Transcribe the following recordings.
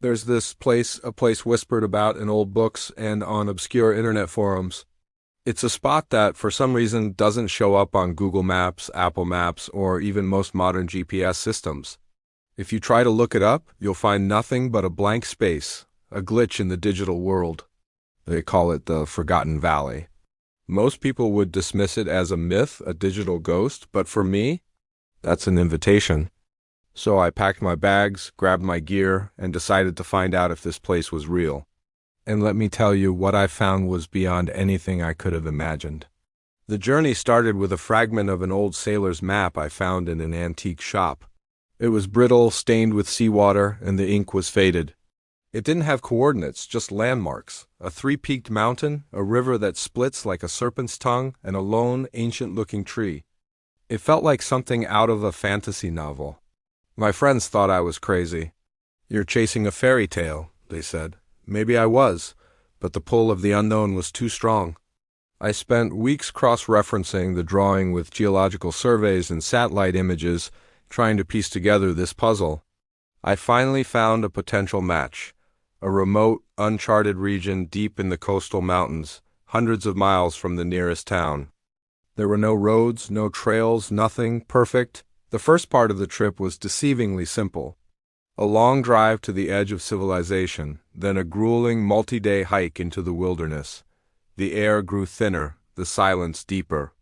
There's a place whispered about in old books and on obscure internet forums. It's a spot that, for some reason, doesn't show up on Google Maps, Apple Maps, or even most modern GPS systems. If you try to look it up, you'll find nothing but a blank space, a glitch in the digital world. They call it the Forgotten Valley. Most people would dismiss it as a myth, a digital ghost, but for me, that's an invitation. So I packed my bags, grabbed my gear, and decided to find out if this place was real. And let me tell you, what I found was beyond anything I could have imagined. The journey started with a fragment of an old sailor's map I found in an antique shop. It was brittle, stained with seawater, and the ink was faded. It didn't have coordinates, just landmarks. A three-peaked mountain, a river that splits like a serpent's tongue, and a lone, ancient-looking tree. It felt like something out of a fantasy novel. My friends thought I was crazy. "You're chasing a fairy tale," they said. Maybe I was, but the pull of the unknown was too strong. I spent weeks cross-referencing the drawing with geological surveys and satellite images, trying to piece together this puzzle. I finally found a potential match. A remote, uncharted region deep in the coastal mountains, hundreds of miles from the nearest town. There were no roads, no trails, nothing perfect. The first part of the trip was deceivingly simple. A long drive to the edge of civilization, then a grueling multi-day hike into the wilderness. The air grew thinner, the silence deeper.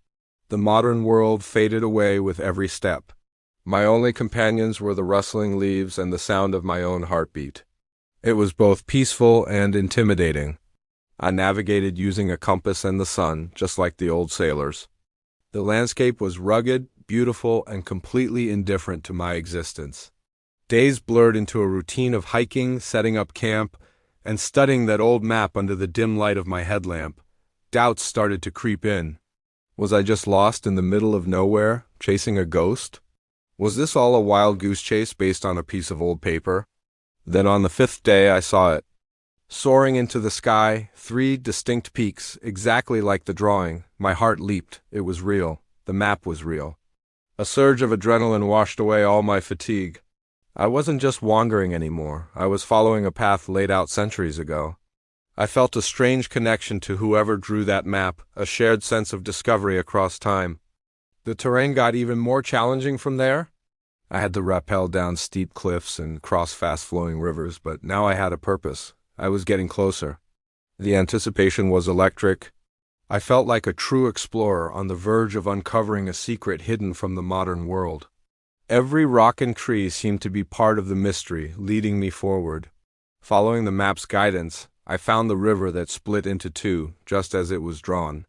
The modern world faded away with every step. My only companions were the rustling leaves and the sound of my own heartbeat. It was both peaceful and intimidating. I navigated using a compass and the sun, just like the old sailors. The landscape was rugged, beautiful, and completely indifferent to my existence. Days blurred into a routine of hiking, setting up camp, and studying that old map under the dim light of my headlamp. Doubts started to creep in. Was I just lost in the middle of nowhere, chasing a ghost? Was this all a wild goose chase based on a piece of old paper? Then on the fifth day I saw it. Soaring into the sky, 3 distinct peaks, exactly like the drawing. My heart leaped. It was real. The map was real. A surge of adrenaline washed away all my fatigue. I wasn't just wandering anymore. I was following a path laid out centuries ago. I felt a strange connection to whoever drew that map, a shared sense of discovery across time. The terrain got even more challenging from there. I had to rappel down steep cliffs and cross fast-flowing rivers, but now I had a purpose. I was getting closer. The anticipation was electric. I felt like a true explorer on the verge of uncovering a secret hidden from the modern world. Every rock and tree seemed to be part of the mystery, leading me forward. Following the map's guidance, I found the river that split into 2, just as it was drawn.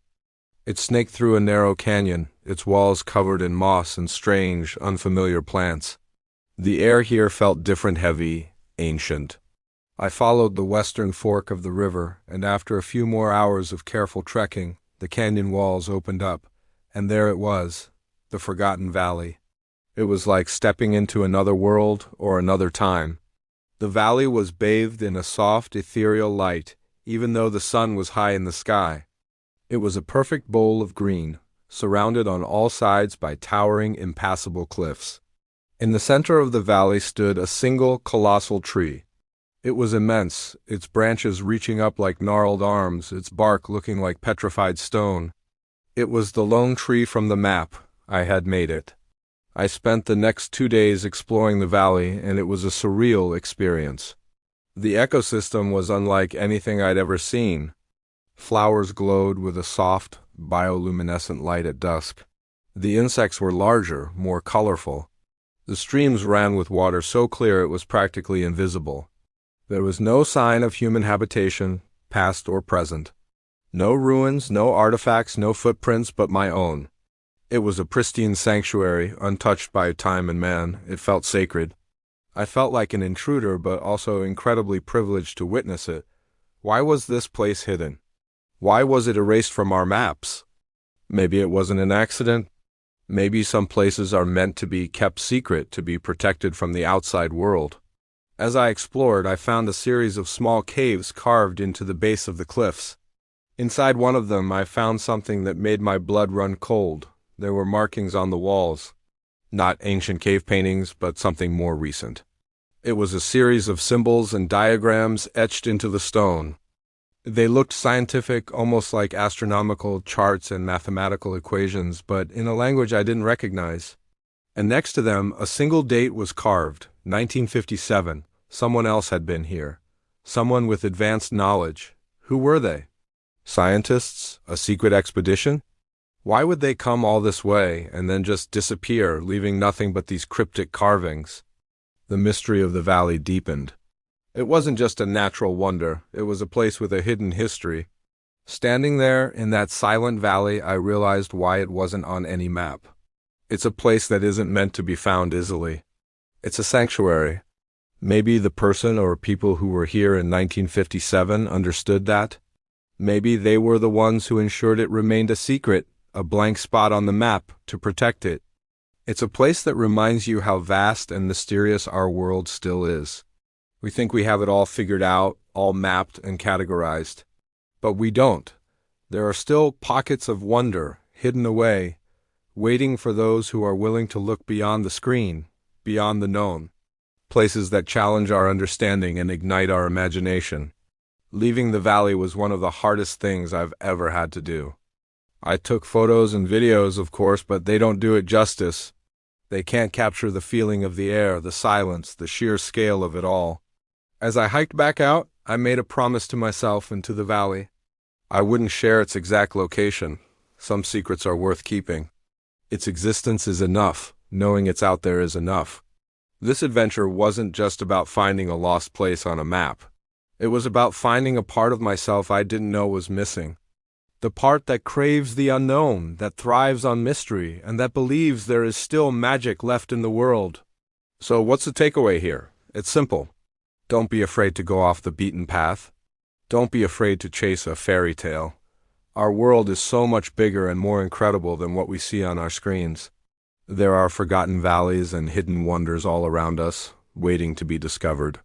It snaked through a narrow canyon, its walls covered in moss and strange, unfamiliar plants. The air here felt different, heavy, ancient. I followed the western fork of the river, and after a few more hours of careful trekking, the canyon walls opened up, and there it was, the Forgotten Valley. It was like stepping into another world or another time. The valley was bathed in a soft, ethereal light, even though the sun was high in the sky. It was a perfect bowl of green, surrounded on all sides by towering, impassable cliffs. In the center of the valley stood a single, colossal tree. It was immense, its branches reaching up like gnarled arms, its bark looking like petrified stone. It was the lone tree from the map. I had made it. I spent the next 2 days exploring the valley, and it was a surreal experience. The ecosystem was unlike anything I'd ever seen. Flowers glowed with a soft, bioluminescent light at dusk. The insects were larger, more colorful. The streams ran with water so clear it was practically invisible. There was no sign of human habitation, past or present. No ruins, no artifacts, no footprints but my own. It was a pristine sanctuary, untouched by time and man. It felt sacred. I felt like an intruder, but also incredibly privileged to witness it. Why was this place hidden? Why was it erased from our maps? Maybe it wasn't an accident. Maybe some places are meant to be kept secret, to be protected from the outside world. As I explored, I found a series of small caves carved into the base of the cliffs. Inside one of them, I found something that made my blood run cold. There were markings on the walls. Not ancient cave paintings, but something more recent. It was a series of symbols and diagrams etched into the stone. They looked scientific, almost like astronomical charts and mathematical equations, but in a language I didn't recognize. And next to them, a single date was carved, 1957. Someone else had been here. Someone with advanced knowledge. Who were they? Scientists? A secret expedition? Why would they come all this way and then just disappear, leaving nothing but these cryptic carvings? The mystery of the valley deepened. It wasn't just a natural wonder, it was a place with a hidden history. Standing there in that silent valley, I realized why it wasn't on any map. It's a place that isn't meant to be found easily. It's a sanctuary. Maybe the person or people who were here in 1957 understood that. Maybe they were the ones who ensured it remained a secret, a blank spot on the map to protect it. It's a place that reminds you how vast and mysterious our world still is. We think we have it all figured out, all mapped and categorized. But we don't. There are still pockets of wonder, hidden away, waiting for those who are willing to look beyond the screen, beyond the known. Places that challenge our understanding and ignite our imagination. Leaving the valley was one of the hardest things I've ever had to do. I took photos and videos, of course, but they don't do it justice. They can't capture the feeling of the air, the silence, the sheer scale of it all. As I hiked back out, I made a promise to myself and to the valley. I wouldn't share its exact location. Some secrets are worth keeping. Its existence is enough. Knowing it's out there is enough. This adventure wasn't just about finding a lost place on a map. It was about finding a part of myself I didn't know was missing. The part that craves the unknown, that thrives on mystery, and that believes there is still magic left in the world. So what's the takeaway here? It's simple. Don't be afraid to go off the beaten path. Don't be afraid to chase a fairy tale. Our world is so much bigger and more incredible than what we see on our screens. There are forgotten valleys and hidden wonders all around us, waiting to be discovered.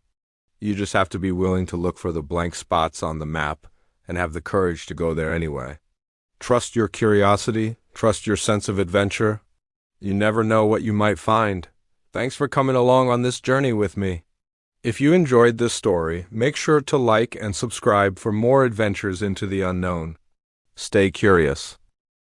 You just have to be willing to look for the blank spots on the map and have the courage to go there anyway. Trust your curiosity, trust your sense of adventure. You never know what you might find. Thanks for coming along on this journey with me. If you enjoyed this story, make sure to like and subscribe for more adventures into the unknown. Stay curious.